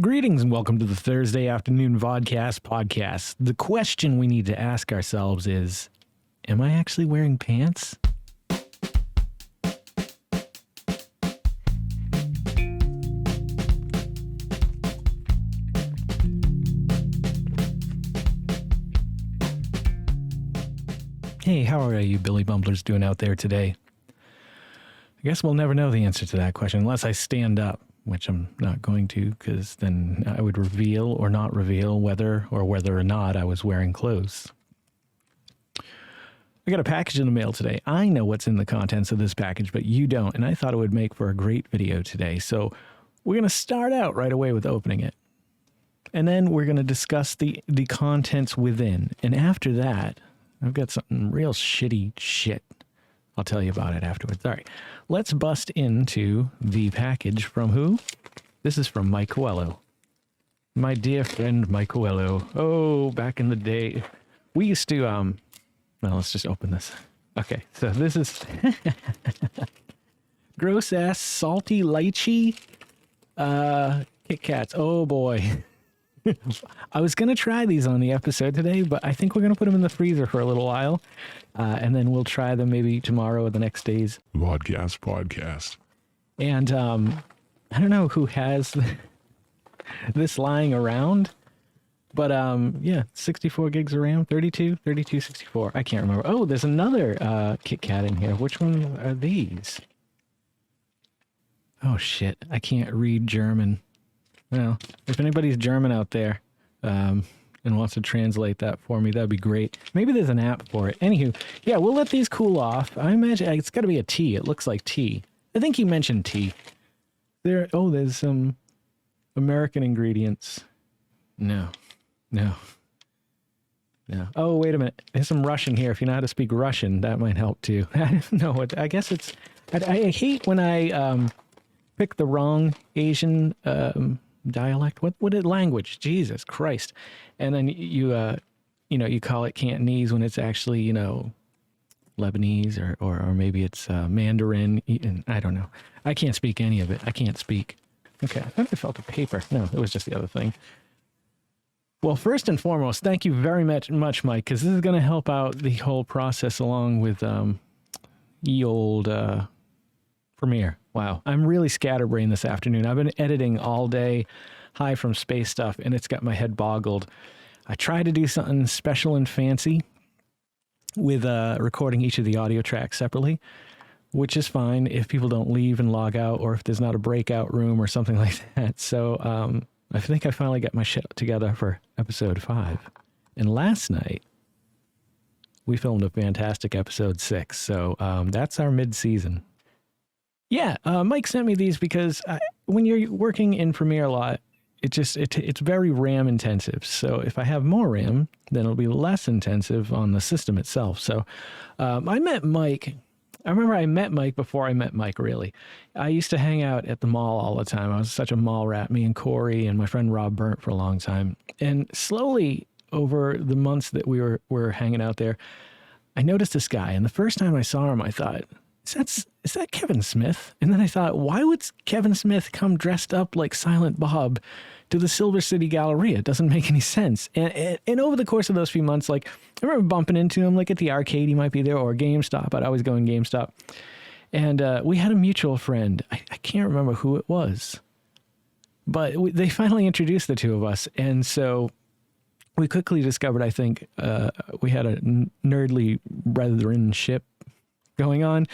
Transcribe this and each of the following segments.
Greetings and welcome to the Thursday afternoon Vodkast podcast. The question we need to ask ourselves is, am I actually wearing pants? Hey, how are you Billy Bumblers doing out there today? I guess we'll never know the answer to that question unless I stand up, which I'm not going to, because then I would reveal or not reveal whether or not I was wearing clothes. I got a package in the mail today. I know what's in the contents of this package, but you don't, and I thought it would make for a great video today. So we're going to start out right away with opening it. And then we're going to discuss the contents within. And after that, I've got something real shitty shit. I'll tell you about it afterwards. All right, let's bust into the package from who? This is from Mike Coelho. My dear friend Mike Coelho. Oh, back in the day. We used to, well, let's just open this. Okay, so this is gross ass salty lychee Kit Kats. Oh boy. I was going to try these on the episode today, but I think we're going to put them in the freezer for a little while. And then we'll try them maybe tomorrow or the next days. Vodkast podcast. And I don't know who has this lying around, but yeah, 64 gigs of RAM, 32, 64. I can't remember. Oh, there's another Kit Kat in here. Which one are these? Oh shit, I can't read German. Well, if anybody's German out there and wants to translate that for me, that'd be great. Maybe there's an app for it. Anywho, yeah, we'll let these cool off. I imagine it's got to be a tea. It looks like tea. I think you mentioned tea. There's some American ingredients. No. Oh, wait a minute. There's some Russian here. If you know how to speak Russian, that might help too. I don't know. I guess it's... I hate when I pick the wrong Asian... dialect, what is language? Jesus Christ. And then you call it Cantonese when it's actually, Lebanese or maybe it's Mandarin. I don't know. I can't speak any of it. I can't speak. Okay, I thought I felt a paper. No, it was just the other thing. Well, first and foremost, thank you very much, Mike, because this is going to help out the whole process along with old Premiere. Wow, I'm really scatterbrained this afternoon. I've been editing all day, high from space stuff, and it's got my head boggled. I tried to do something special and fancy with recording each of the audio tracks separately, which is fine if people don't leave and log out or if there's not a breakout room or something like that. So I think I finally got my shit together for episode 5. And last night, we filmed a fantastic episode 6. So that's our mid-season. Yeah, Mike sent me these because when you're working in Premiere a lot, it's very RAM intensive. So if I have more RAM, then it'll be less intensive on the system itself. So I met Mike. I remember I met Mike before I met Mike, really. I used to hang out at the mall all the time. I was such a mall rat, me and Corey and my friend Rob Burnt for a long time. And slowly over the months that we were hanging out there, I noticed this guy. And the first time I saw him, I thought, is that Kevin Smith? And then I thought, why would Kevin Smith come dressed up like Silent Bob to the Silver City Galleria? It doesn't make any sense. And over the course of those few months, like I remember bumping into him like at the arcade, he might be there, or GameStop. I'd always go in GameStop. And we had a mutual friend. I can't remember who it was, but they finally introduced the two of us. And so we quickly discovered, I think, we had a nerdly brethren-ship going on.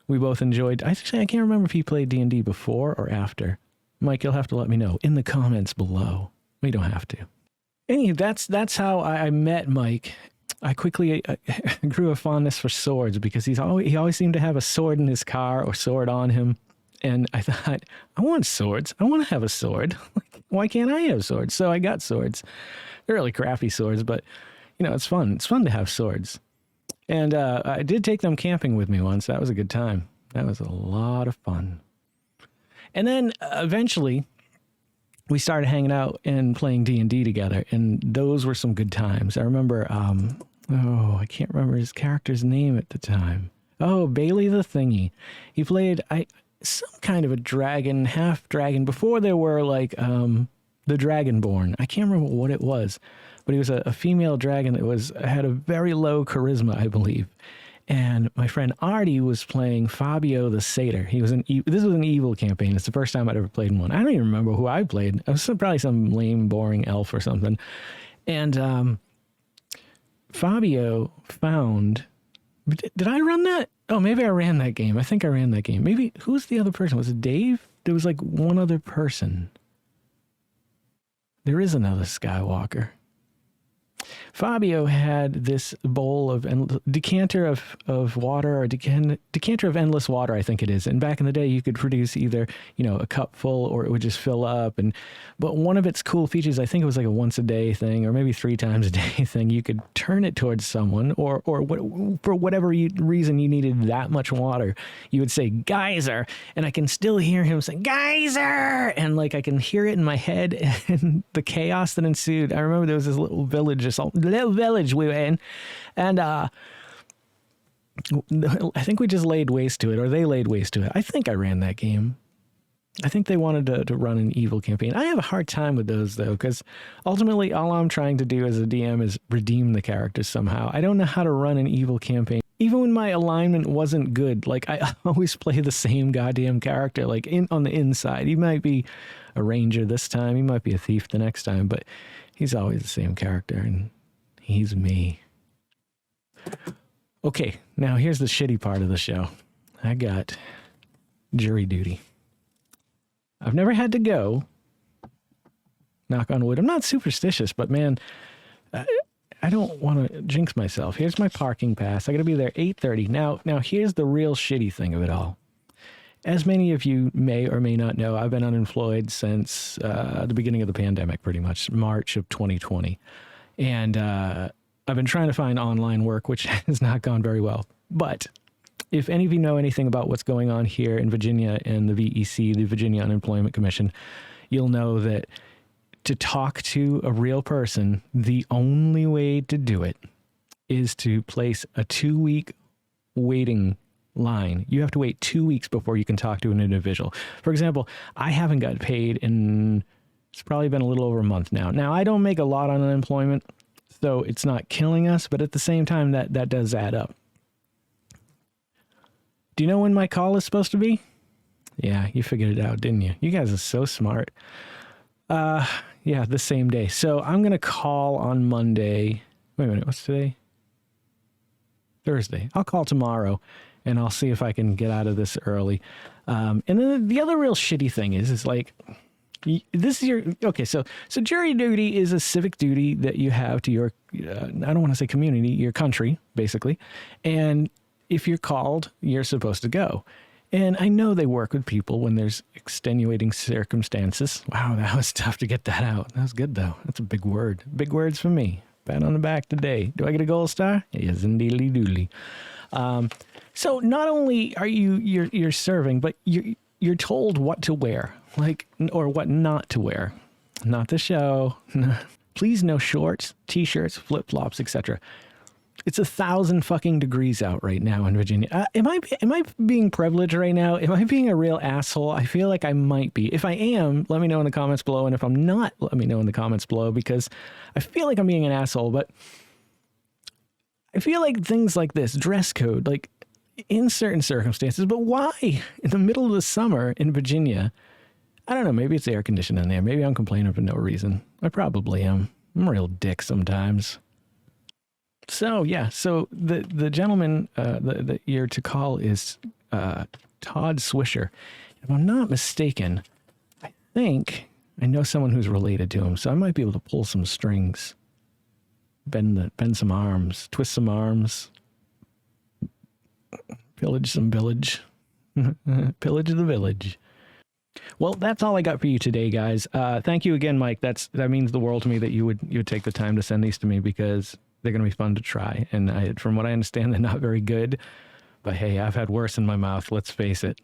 We both enjoyed. Actually, I can't remember if he played D&D before or after. Mike, you'll have to let me know in the comments below. We don't have to. Anyway, that's how I met Mike. I quickly grew a fondness for swords because he always seemed to have a sword in his car or sword on him. And I thought, I want swords. I want to have a sword. Why can't I have swords? So I got swords. They're really crappy swords, but it's fun. It's fun to have swords. And I did take them camping with me once. That was a good time. That was a lot of fun. And then eventually we started hanging out and playing D&D together. And those were some good times. I remember, I can't remember his character's name at the time. Oh, Bailey the Thingy. He played, some kind of a dragon, half dragon, before there were like the Dragonborn. I can't remember what it was, but he was a female dragon that had a very low charisma, I believe. And my friend Artie was playing Fabio the Satyr. This was an evil campaign. It's the first time I'd ever played in one. I don't even remember who I played. It was probably some lame, boring elf or something. And Fabio found... Did I run that? Oh, maybe I ran that game. I think I ran that game. Maybe, who's the other person? Was it Dave? There was like one other person. There is another Skywalker. Fabio had this bowl of decanter of water, or decanter of endless water, I think it is. And back in the day, you could produce either, a cup full, or it would just fill up. But one of its cool features, I think it was like a once a day thing, or maybe 3 times a day thing. You could turn it towards someone, or for whatever reason you needed that much water, you would say geyser, and I can still hear him say geyser, and like I can hear it in my head, and the chaos that ensued. I remember there was this little village we were in, and I think we just laid waste to it, or they laid waste to it. I think I ran that game. I think they wanted to run an evil campaign. I have a hard time with those, though, because ultimately all I'm trying to do as a DM is redeem the characters somehow. I don't know how to run an evil campaign. Even when my alignment wasn't good, like I always play the same goddamn character, like on the inside. He might be a ranger this time, he might be a thief the next time, but he's always the same character, and he's me. Okay, now here's the shitty part of the show. I got jury duty. I've never had to go. Knock on wood. I'm not superstitious, but man, I don't want to jinx myself. Here's my parking pass. I got to be there 8:30. Now here's the real shitty thing of it all. As many of you may or may not know, I've been unemployed since the beginning of the pandemic, pretty much March of 2020. And I've been trying to find online work, which has not gone very well. But if any of you know anything about what's going on here in Virginia and the VEC, the Virginia Unemployment Commission, you'll know that to talk to a real person, the only way to do it is to place a 2-week waiting line. You have to wait 2 weeks before you can talk to an individual. For example, I haven't got paid it's probably been a little over a month now. Now, I don't make a lot on unemployment, so it's not killing us, but at the same time, that does add up. Do you know when my call is supposed to be? Yeah, you figured it out, didn't you? You guys are so smart. Yeah, the same day. So I'm going to call on Monday. Wait a minute, what's today? Thursday. I'll call tomorrow, and I'll see if I can get out of this early. And then the other real shitty thing is like, this is so jury duty is a civic duty that you have to your, I don't want to say community, your country, basically. And if you're called, you're supposed to go. And I know they work with people when there's extenuating circumstances. Wow, that was tough to get that out. That was good, though. That's a big word. Big words for me. Pat on the back today. Do I get a gold star? Yes, indeedly doodly. So not only are you're serving, but you're told what to wear, or what not to wear. Not the show. Please, no shorts, t-shirts, flip-flops, etc. It's 1,000 fucking degrees out right now in Virginia. Am I being privileged right now? Am I being a real asshole? I feel like I might be. If I am, let me know in the comments below. And if I'm not, let me know in the comments below, because I feel like I'm being an asshole. But I feel like things like this, dress code, like in certain circumstances, but why in the middle of the summer in Virginia? I don't know. Maybe it's air conditioning in there. Maybe I'm complaining for no reason. I probably am. I'm a real dick sometimes. So, yeah. So the gentleman that you're to call is Todd Swisher. If I'm not mistaken, I think I know someone who's related to him, so I might be able to pull some strings, bend some arms, twist some arms, pillage some village, pillage the village. Well, that's all I got for you today, guys. Thank you again, Mike. That means the world to me that you would take the time to send these to me, because they're going to be fun to try. And from what I understand, they're not very good. But hey, I've had worse in my mouth. Let's face it.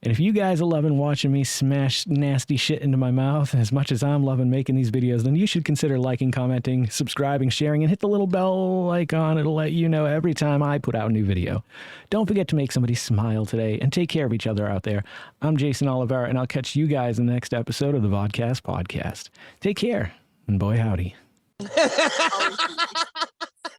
And if you guys are loving watching me smash nasty shit into my mouth as much as I'm loving making these videos, then you should consider liking, commenting, subscribing, sharing, and hit the little bell icon. It'll let you know every time I put out a new video. Don't forget to make somebody smile today, and take care of each other out there. I'm Jason Oliveira, and I'll catch you guys in the next episode of the Vodkast podcast. Take care, and boy howdy.